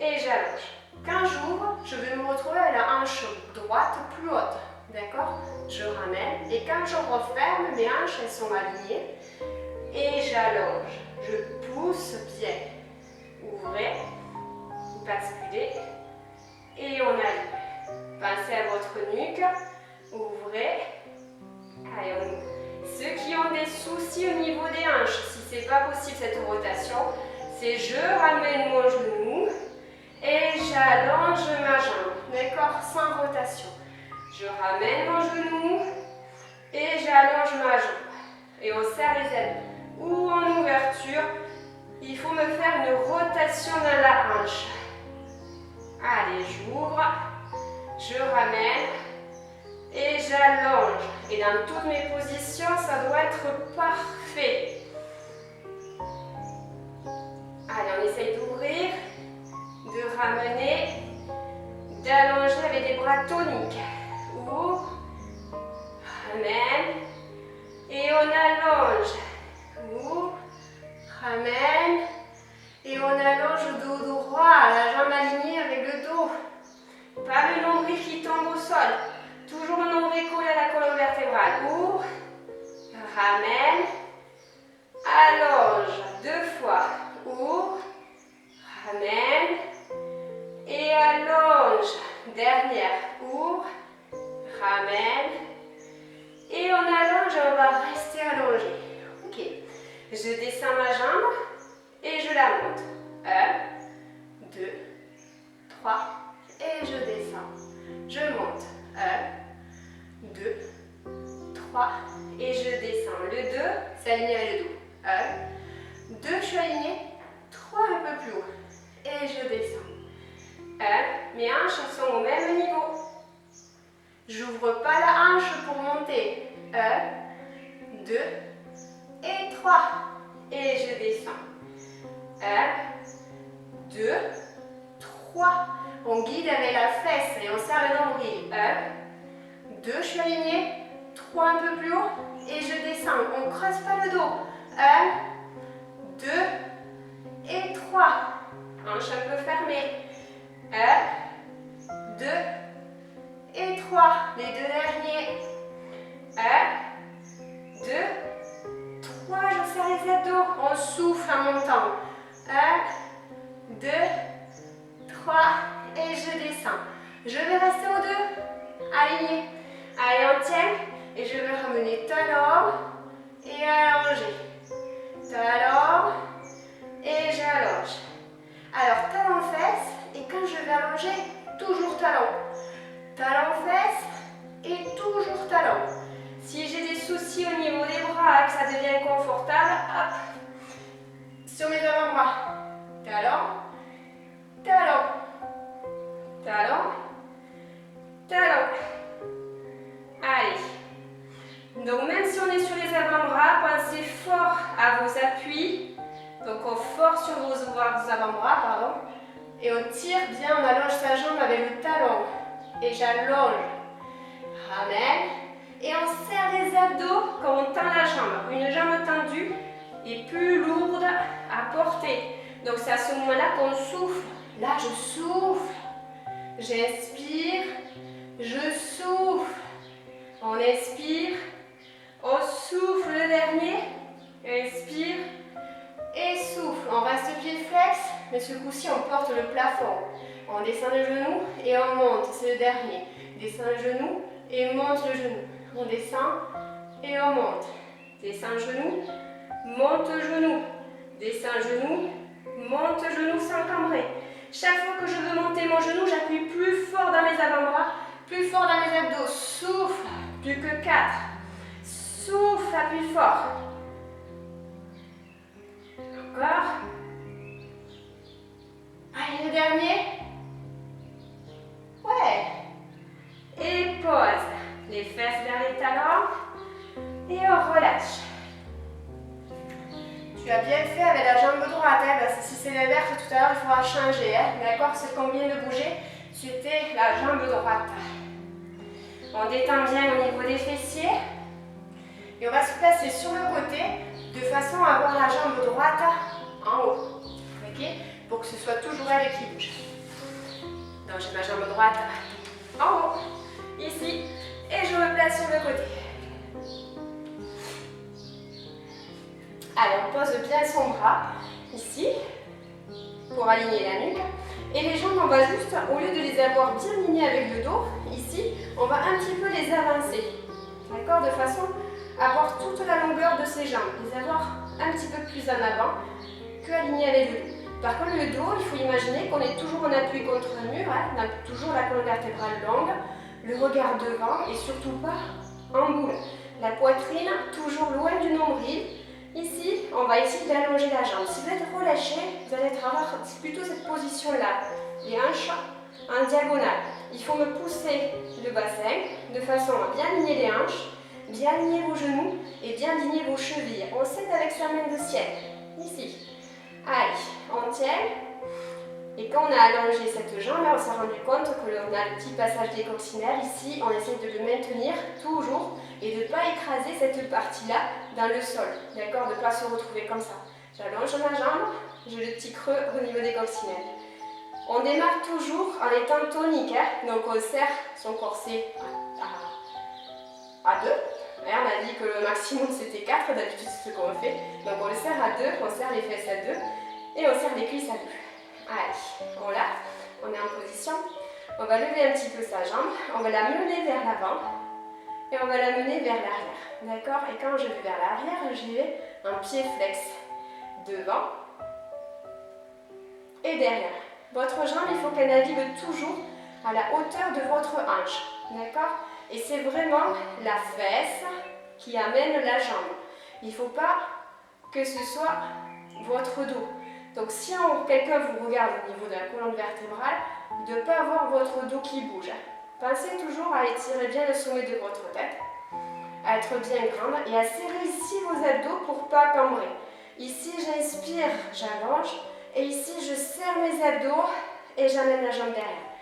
[SPEAKER 1] et j'allonge. Quand j'ouvre, je vais me retrouver à la hanche droite plus haute. D'accord? Je ramène et quand je referme, mes hanches elles sont alignées et j'allonge. Je pousse bien. Ouvrez, basculez et on aligne. Pensez à votre nuque. Ouvrez. Allez, on ouvre. Ceux qui ont des soucis au niveau des hanches, si c'est pas possible cette rotation, c'est je ramène mon genou et j'allonge ma jambe. D'accord? Sans rotation. Je ramène mon genou et j'allonge ma jambe. Et on serre les abdos. Ou en ouverture, il faut me faire une rotation dans la hanche. Allez, j'ouvre, je ramène et j'allonge. Et dans toutes mes positions, ça doit être parfait. Allez, on essaye d'ouvrir, de ramener, d'allonger avec des bras toniques. Ouvre, ramène et on allonge. Ouvre, ramène et on allonge le dos droit, la jambe alignée avec le dos. Pas le nombril qui tombe au sol. Toujours le nombril collé à la colonne vertébrale. Ouvre, ramène, allonge. 2 fois. Ouvre, ramène et allonge. Dernière. Ouvre, ramène et on allonge. On va rester allongé. Ok. Je descends ma jambe et je la monte. 1, 2, 3 et je descends. Je monte. 1, 2, 3 et je descends. Le 2, c'est aligné avec le dos. 1, 2, je suis alignée. 3, un peu plus haut. Et je descends. 1, mes hanches sont au même niveau. J'ouvre pas la hanche pour monter. 1, 2 et 3. Et je descends. 1, 2, 3. On guide avec la fesse et on serre le nombril. 1, 2, je suis alignée. 3 un peu plus haut. Et je descends. On ne creuse pas le dos. 1, 2 et 3. Hanche un peu fermée. 1, 2 et 3. Les deux derniers. 1, 2, 3. Je serre les abdos. On souffle en montant. 1, 2, 3. Et je descends. Je vais rester aux 2. Aligné. Allez, on tient. Et je vais ramener talon et allonger. Talon et j'allonge. Alors, talon fesse. Et quand je vais allonger, toujours talon. Talon fesse et toujours talon. Si j'ai des soucis au niveau des bras, que ça devient inconfortable, hop, sur mes avant-bras. Talon, talon, talon, talon. Allez. Donc même si on est sur les avant-bras, pensez fort à vos appuis. Donc on force sur vos avant-bras, pardon. Et on tire bien, on allonge sa jambe avec le talon. Et j'allonge. Ramène. Et on serre les abdos quand on tend la jambe. Une jambe tendue est plus lourde à porter. Donc c'est à ce moment-là qu'on souffle. Là, je souffle. J'inspire. Je souffle. On expire. On souffle le dernier. Inspire. Et souffle. On reste pied flex. Mais ce coup-ci, on porte le plafond. On descend le genou et on monte. C'est le dernier. Descend le genou et monte le genou. On descend et on monte. Descend le genou, monte le genou. Descend le genou, monte le genou sans cambrer. Chaque fois que je veux monter mon genou, j'appuie plus fort dans mes avant-bras, plus fort dans mes abdos. Souffle, plus que 4. Souffle, appuie fort. Encore. Allez, le dernier. Ouais. Et pose. Les fesses vers les talons. Et on relâche. Tu as bien fait avec la jambe droite. Hein, parce que si c'est l'inverse tout à l'heure, il faudra changer. Hein, d'accord? Ce qu'on vient de bouger, c'était la jambe droite. On détend bien au niveau des fessiers. Et on va se placer sur le côté de façon à avoir la jambe droite en haut. Ok? Pour que ce soit toujours elle qui bouge. Donc j'ai ma jambe droite en haut, ici, et je me place sur le côté. Allez, on pose bien son bras ici pour aligner la nuque. Et les jambes, on va juste, au lieu de les avoir bien alignées avec le dos, ici, on va un petit peu les avancer. D'accord? De façon à avoir toute la longueur de ses jambes, les avoir un petit peu plus en avant que alignées avec le dos. Par contre, le dos, il faut imaginer qu'on est toujours en appui contre un mur, hein, on a toujours la colonne vertébrale longue, le regard devant et surtout pas en boule. La poitrine toujours loin du nombril. Ici, on va essayer d'allonger la jambe. Si vous êtes relâché, vous allez avoir plutôt cette position-là, les hanches en diagonale. Il faut me pousser le bassin de façon à bien aligner les hanches, bien aligner vos genoux et bien aligner vos chevilles. On s'aide avec sa main de ciel. Ici. Allez, on tient. Et quand on a allongé cette jambe, on s'est rendu compte que l'on a le petit passage des coccinelles. Ici, on essaie de le maintenir toujours et de ne pas écraser cette partie-là dans le sol. D'accord? De ne pas se retrouver comme ça. J'allonge ma jambe, j'ai le petit creux au niveau des coccinelles. On démarre toujours en étant tonique. Hein? Donc on serre son corset à 2. On a dit que le maximum c'était 4, d'habitude c'est ce qu'on fait. Donc on le serre à 2, on serre les fesses à 2 et on serre les cuisses à 2. Allez, voilà, on est en position. On va lever un petit peu sa jambe, on va la mener vers l'avant et on va la mener vers l'arrière. D'accord? Et quand je vais vers l'arrière, j'y vais un pied flex devant et derrière. Votre jambe, il faut qu'elle navigue toujours à la hauteur de votre hanche. D'accord? Et c'est vraiment la fesse qui amène la jambe. Il ne faut pas que ce soit votre dos. Donc si quelqu'un vous regarde au niveau de la colonne vertébrale, de ne pas avoir votre dos qui bouge. Pensez toujours à étirer bien le sommet de votre tête, à être bien grande et à serrer ici vos abdos pour ne pas cambrer. Ici j'inspire, j'allonge et ici je serre mes abdos et j'amène la jambe derrière.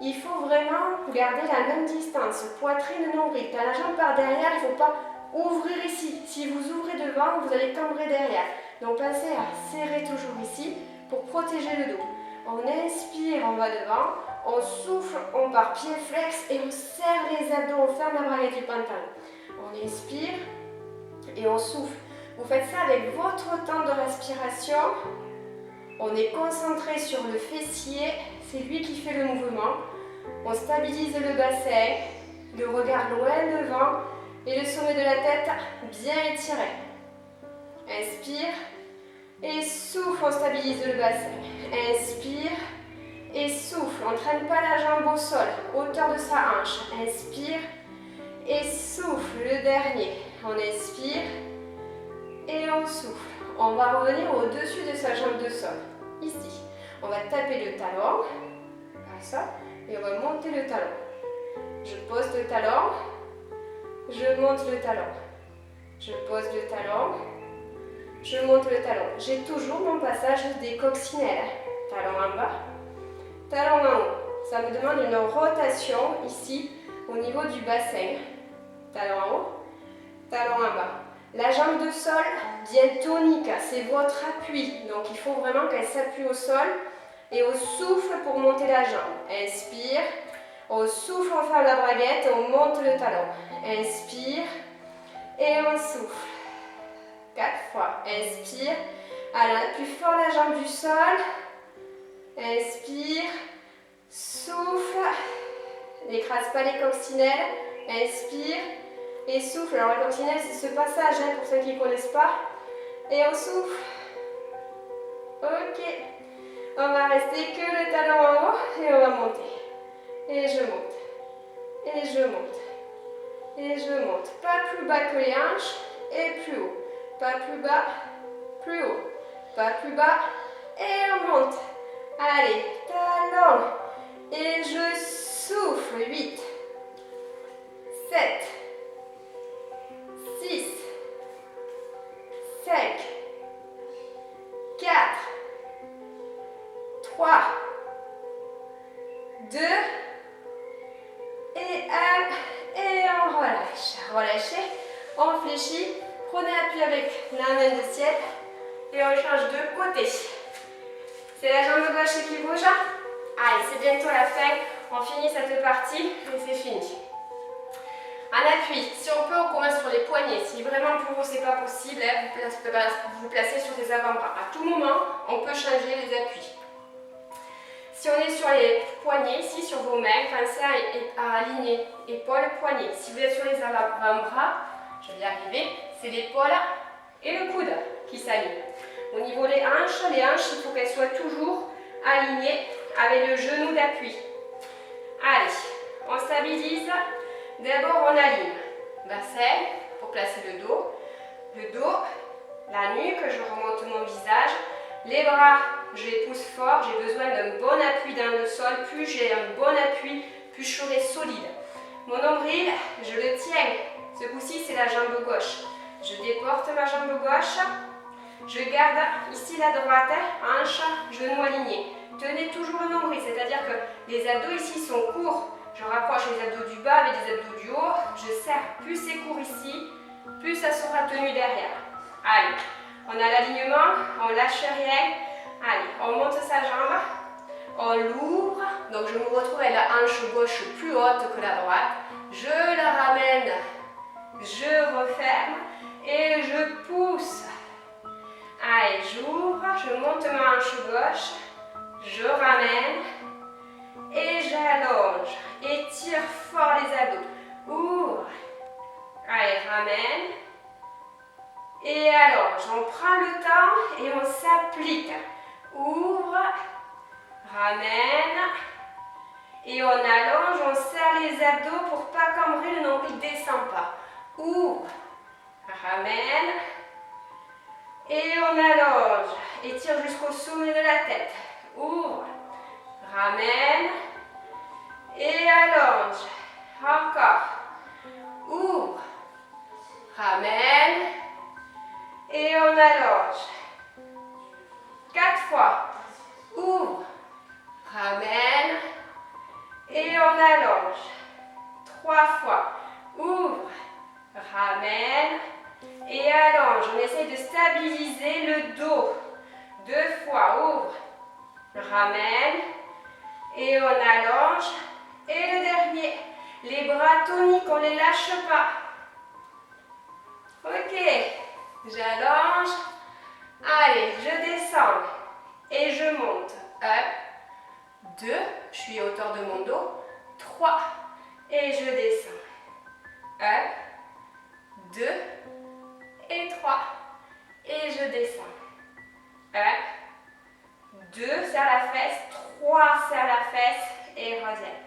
[SPEAKER 1] Il faut vraiment garder la même distance, poitrine, nombril. Quand la jambe part derrière, il ne faut pas ouvrir ici. Si vous ouvrez devant, vous allez cambrer derrière. Donc pensez à serrer toujours ici pour protéger le dos. On inspire, on va devant. On souffle, on part pied flex et on serre les abdos, on ferme la braguette du pantalon. On inspire et on souffle. Vous faites ça avec votre temps de respiration. On est concentré sur le fessier, c'est lui qui fait le mouvement. On stabilise le bassin, le regard loin devant et le sommet de la tête bien étiré. Inspire et souffle, on stabilise le bassin. Inspire et souffle, on ne traîne pas la jambe au sol, hauteur de sa hanche. Inspire et souffle, le dernier. On inspire et on souffle. On va revenir au-dessus de sa jambe de sol, ici. On va taper le talon, comme ça, et on va monter le talon. Je pose le talon, je monte le talon. Je pose le talon, je monte le talon. J'ai toujours mon passage des coccinelles. Talon en bas, talon en haut. Ça me demande une rotation ici, au niveau du bassin. Talon en haut, talon en bas. La jambe de sol, bien tonique, c'est votre appui. Donc il faut vraiment qu'elle s'appuie au sol et au souffle pour monter la jambe. Inspire, au souffle on ferme la braguette, on monte le talon. Inspire et on souffle. 4 fois. Inspire, allez, appuie fort la jambe du sol. Inspire, souffle, n'écrase pas les coccinelles. Inspire. Et souffle. Alors la coccinelle, c'est ce passage, hein, pour ceux qui ne connaissent pas. Et on souffle. Ok. On va rester que le talon en haut et on va monter. Et je monte. Et je monte. Et je monte. Pas plus bas que les hanches et plus haut. Pas plus bas, plus haut. Pas plus bas et on monte. Allez, talon. Et je souffle. 8, 7, 6, 5, 4, 3, 2, et 1, et on relâche. Relâchez, on fléchit, prenez appui avec la main de ciel et on change de côté. C'est la jambe gauche qui bouge. Allez, c'est bientôt la fin. On finit cette partie et c'est fini. En appui, si on peut, on commence sur les poignets. Si vraiment pour vous c'est pas possible, vous placez sur des avant-bras. À tout moment, on peut changer les appuis. Si on est sur les poignets, ici sur vos mains, pensez à aligner épaules, poignets. Si vous êtes sur les avant-bras, je vais y arriver, c'est l'épaule et le coude qui s'alignent. Au niveau des hanches, il faut qu'elles soient toujours alignées avec le genou d'appui. Allez, on stabilise. D'abord, on aligne bassin pour placer le dos, la nuque, je remonte mon visage, les bras, je les pousse fort, j'ai besoin d'un bon appui dans le sol. Plus j'ai un bon appui, plus je serai solide. Mon nombril, je le tiens. Ce coup-ci, c'est la jambe gauche. Je déporte ma jambe gauche. Je garde ici la droite, hanche, genou aligné. Tenez toujours le nombril, c'est-à-dire que les abdos ici sont courts. Je rapproche les abdos du bas avec les abdos du haut. Je serre. Plus c'est court ici, plus ça sera tenu derrière. Allez, on a l'alignement, on lâche rien. Allez, on monte sa jambe, on l'ouvre. Donc je me retrouve avec la hanche gauche plus haute que la droite. Je la ramène, je referme et je pousse. Allez, j'ouvre, je monte ma hanche gauche, je ramène et j'allonge. Étire fort les abdos. Ouvre. Allez, ramène. Et allonge. On prend le temps et on s'applique. Ouvre. Ramène. Et on allonge, on serre les abdos pour pas cambrer, le nombril ne descend pas. Ouvre. Ramène. Et on allonge. Étire jusqu'au sommet de la tête. Ouvre. Ramène. Et allonge. Encore. Ouvre. Ramène. Et on allonge. 4 fois. Ouvre. Ramène. Et on allonge. 3 fois. Ouvre. Ramène. Et allonge. On essaye de stabiliser le dos. 2 fois. Ouvre. Ramène. Et on allonge. Et le dernier, les bras toniques, on ne les lâche pas. Ok, j'allonge. Allez, je descends et je monte. 1, 2, je suis à hauteur de mon dos. 3, et je descends. 1, 2, et 3, et je descends. 1, 2, serre la fesse. 3, serre la fesse et reviens.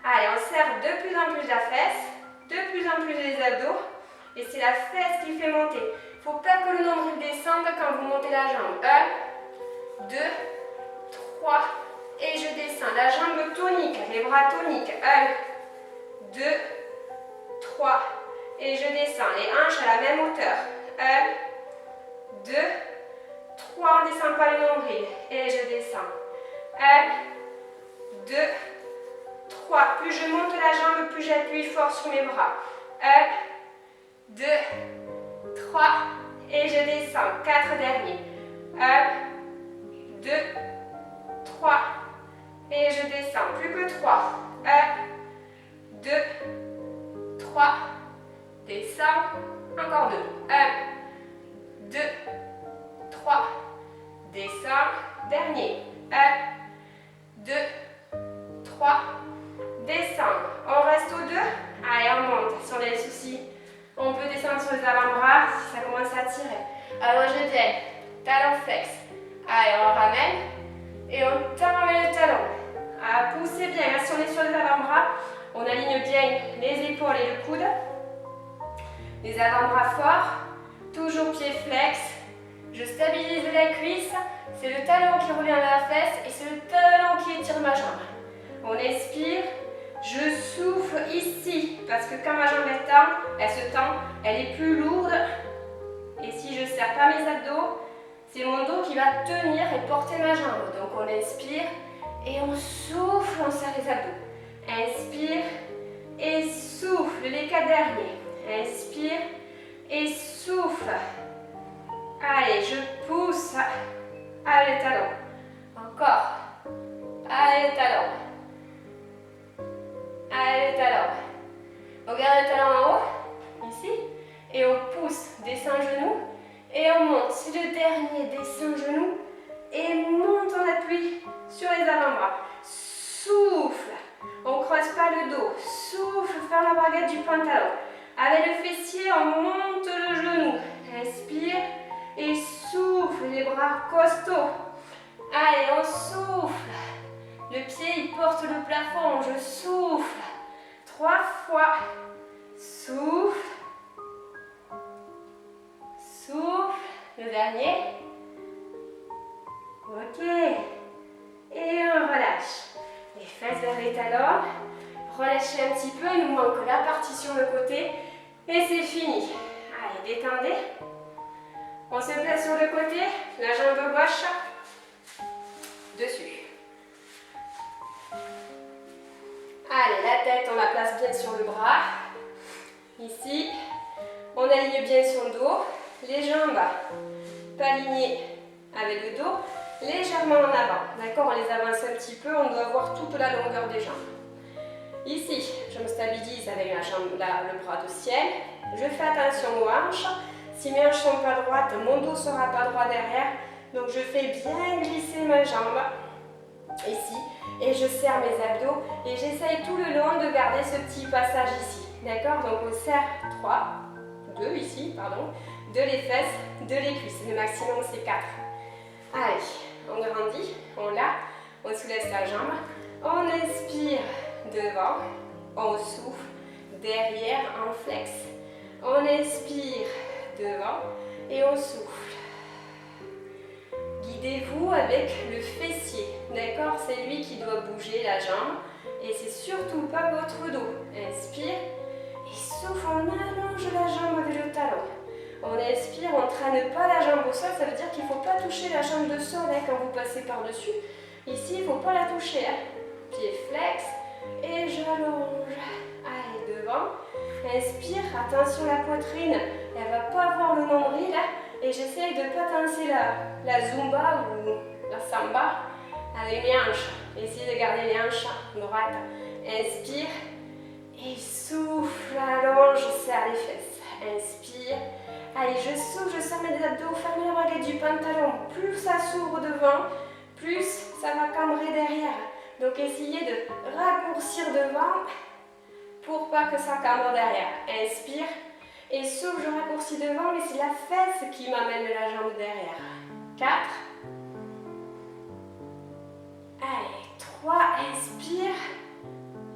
[SPEAKER 1] Allez, on serre de plus en plus la fesse, de plus en plus les abdos. Et c'est la fesse qui fait monter. Il ne faut pas que le nombril descende quand vous montez la jambe. 1, 2, 3, et je descends. La jambe tonique, les bras toniques. 1, 2, 3, et je descends. Les hanches à la même hauteur. 1, 2, 3, on ne descend pas le nombril. Et je descends. 1, 2, 3. Plus je monte la jambe, plus j'appuie fort sur mes bras. 1, 2, 3. Et je descends. 4 derniers. 1, 2, 3. Et je descends. Plus que 3. 1, 2, 3. Descends. Encore 2. 1, 2, 3. Descends. Dernier. 1, 2, 3. Descends. On reste aux 2. Allez, on monte. Si on a des soucis, on peut descendre sur les avant-bras si ça commence à tirer. Alors je viens. Talon flex. Allez, on ramène. Et on tend le talon. Poussez bien. Si on est sur les avant-bras, on aligne bien les épaules et le coude. Les avant-bras forts, toujours pied flex. Je stabilise la cuisse, c'est le talon qui revient vers la fesse et c'est le talon qui étire ma jambe. On expire, je souffle ici parce que quand ma jambe elle se tend, elle est plus lourde. Et si je ne serre pas mes abdos, c'est mon dos qui va tenir et porter ma jambe. Donc on inspire et on souffle, on serre les abdos. Inspire et souffle, les 4 derniers. Inspire et souffle. Allez, je pousse. Allez, les talons. Encore. Allez, les talons. Allez, les talons. On garde le talon en haut, ici. Et on pousse, descend genou. Et on monte. C'est le dernier, descend genou. Et monte en appui sur les avant-bras. Souffle. On ne creuse pas le dos. Souffle, ferme la braguette du pantalon. Avec le fessier, on monte le genou. Inspire et souffle, les bras costauds. Allez, on souffle. Le pied, il porte le plafond. Je souffle. 3 fois. Souffle. Souffle. Le dernier. Ok. Et on relâche. Les fesses vers les talons. Relâchez un petit peu, il nous manque la partie sur le côté. Et c'est fini. Allez, détendez. On se place sur le côté, la jambe gauche dessus. Allez, la tête, on la place bien sur le bras. Ici, on aligne bien son dos. Les jambes pas alignées avec le dos, légèrement en avant. D'accord, on les avance un petit peu, on doit avoir toute la longueur des jambes. Ici, je me stabilise avec la jambe, le bras de ciel. Je fais attention aux hanches. Si mes hanches ne sont pas droites, mon dos ne sera pas droit derrière. Donc je fais bien glisser ma jambe ici. Et je serre mes abdos. Et j'essaye tout le long de garder ce petit passage ici. D'accord? Donc on serre 2 ici, pardon. 2 les fesses, 2 les cuisses. Le maximum c'est 4. Allez, on grandit, on soulève sa jambe. On inspire devant, on souffle, derrière en flex. On inspire devant et on souffle. Guidez-vous avec le fessier, d'accord? C'est lui qui doit bouger la jambe et c'est surtout pas votre dos. Inspire et souffle, on allonge la jambe avec le talon. On inspire, on ne traîne pas la jambe au sol, ça veut dire qu'il ne faut pas toucher la jambe de sol quand vous passez par-dessus. Ici, il ne faut pas la toucher. Pied flex et j'allonge. Allez, devant. Inspire, attention la poitrine, elle ne va pas avoir le nombril. Et j'essaye de ne pas danser la zumba ou la samba avec mes hanches. Essayez de garder les hanches droites. Inspire et souffle, allonge, serre les fesses. Inspire. Allez, je souffle, je serre mes abdos, fermez la braguette du pantalon. Plus ça s'ouvre devant, plus ça va cambrer derrière. Donc essayez de raccourcir devant pour pas que ça cambre derrière. Inspire et souffle, je raccourcis devant, mais c'est la fesse qui m'amène la jambe derrière. 4. Allez, 3, inspire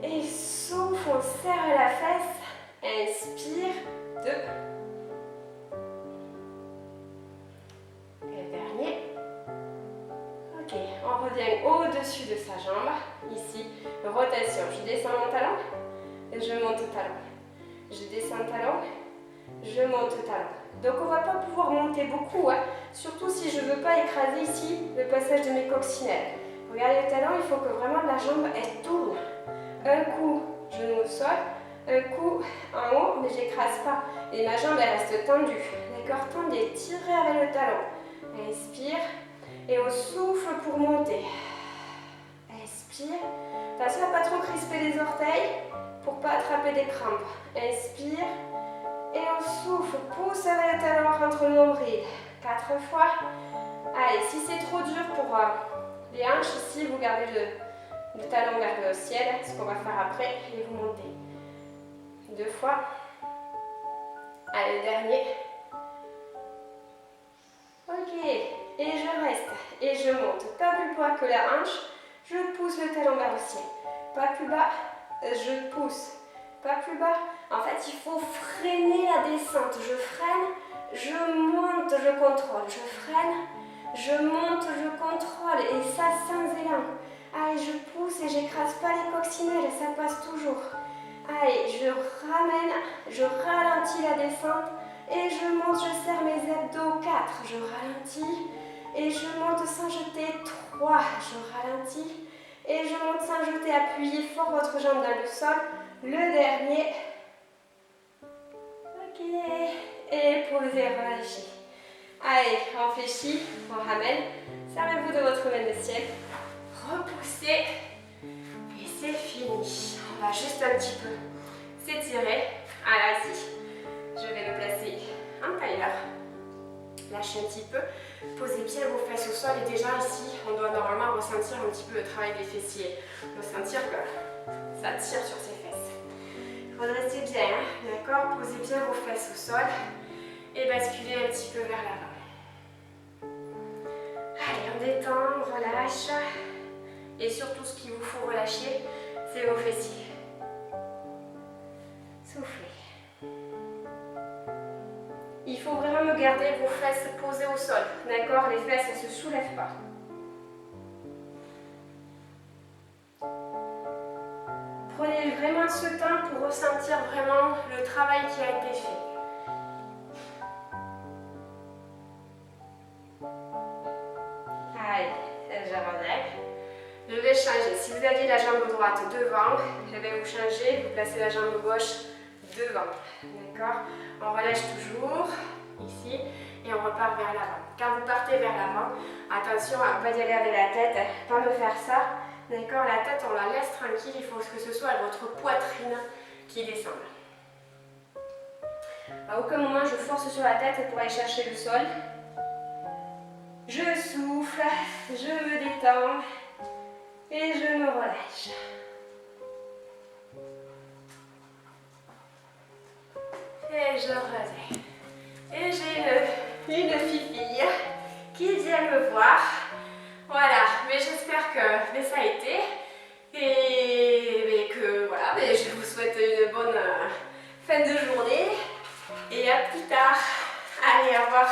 [SPEAKER 1] et souffle, on serre la fesse. Inspire, 2. On revient au-dessus de sa jambe, ici, rotation, je descends mon talon, et je monte le talon, je descends le talon, je monte le talon. Donc on ne va pas pouvoir monter beaucoup, surtout si je ne veux pas écraser ici le passage de mes coccinelles. Regardez le talon, il faut que vraiment la jambe elle tourne. Un coup, genou au sol, un coup en haut, mais je n'écrase pas. Et ma jambe elle reste tendue, d'accord, tendue, tirez avec le talon. Inspire. Et on souffle pour monter. Inspire. Attention à ne pas trop crisper les orteils pour ne pas attraper des crampes. Inspire. Et on souffle. Pousse avec le talon entre le nombril. 4 fois. Allez, si c'est trop dur pour les hanches, ici vous gardez le talon vers le ciel, ce qu'on va faire après, et vous montez. 2 fois. Allez, le dernier. Ok. Et je reste, et je monte, pas plus bas que la hanche, je pousse le talon vers le ciel, pas plus bas, je pousse, pas plus bas. En fait, il faut freiner la descente. Je freine, je monte, je contrôle. Je freine, je monte, je contrôle. Et ça sans élan. Allez, je pousse et j'écrase pas les coccinelles, ça passe toujours. Allez, je ramène, je ralentis la descente et je monte, je serre mes abdos. 4, je ralentis et je monte sans jeter. 3, je ralentis et je monte sans jeter. Appuyez fort votre jambe dans le sol. Le dernier. Ok. Et posez, relâchez. Allez, on fléchit, on ramène. Servez-vous de votre main de ciel. Repoussez. Et c'est fini. On va juste un petit peu s'étirer. Allez, je vais me placer en tailleur. Lâchez un petit peu. Posez bien vos fesses au sol. Et déjà ici, on doit normalement ressentir un petit peu le travail des fessiers. Ressentir que ça tire sur ses fesses. Redressez bien, hein, d'accord? Posez bien vos fesses au sol. Et basculez un petit peu vers l'avant. Allez, on détend, on relâche. Et surtout, ce qu'il vous faut relâcher, c'est vos fessiers. Soufflez. Il faut vraiment me garder vos fesses posées au sol. D'accord? Les fesses, elles ne se soulèvent pas. Prenez vraiment ce temps pour ressentir vraiment le travail qui a été fait. Allez, je relève. Je vais changer. Si vous aviez la jambe droite devant, je vais vous changer. Vous placez la jambe gauche devant. D'accord? On relâche toujours ici et on repart vers l'avant. Quand vous partez vers l'avant, attention à ne pas y aller avec la tête, pas me faire ça. D'accord? La tête, on la laisse tranquille. Il faut que ce soit votre poitrine qui descende. À aucun moment je force sur la tête pour aller chercher le sol. Je souffle, je me détends et je me relâche. Et je relève. Et j'ai une fifille qui vient me voir. Voilà, mais j'espère que ça a été. Et que voilà, mais je vous souhaite une bonne fin de journée. Et à plus tard. Allez, au revoir.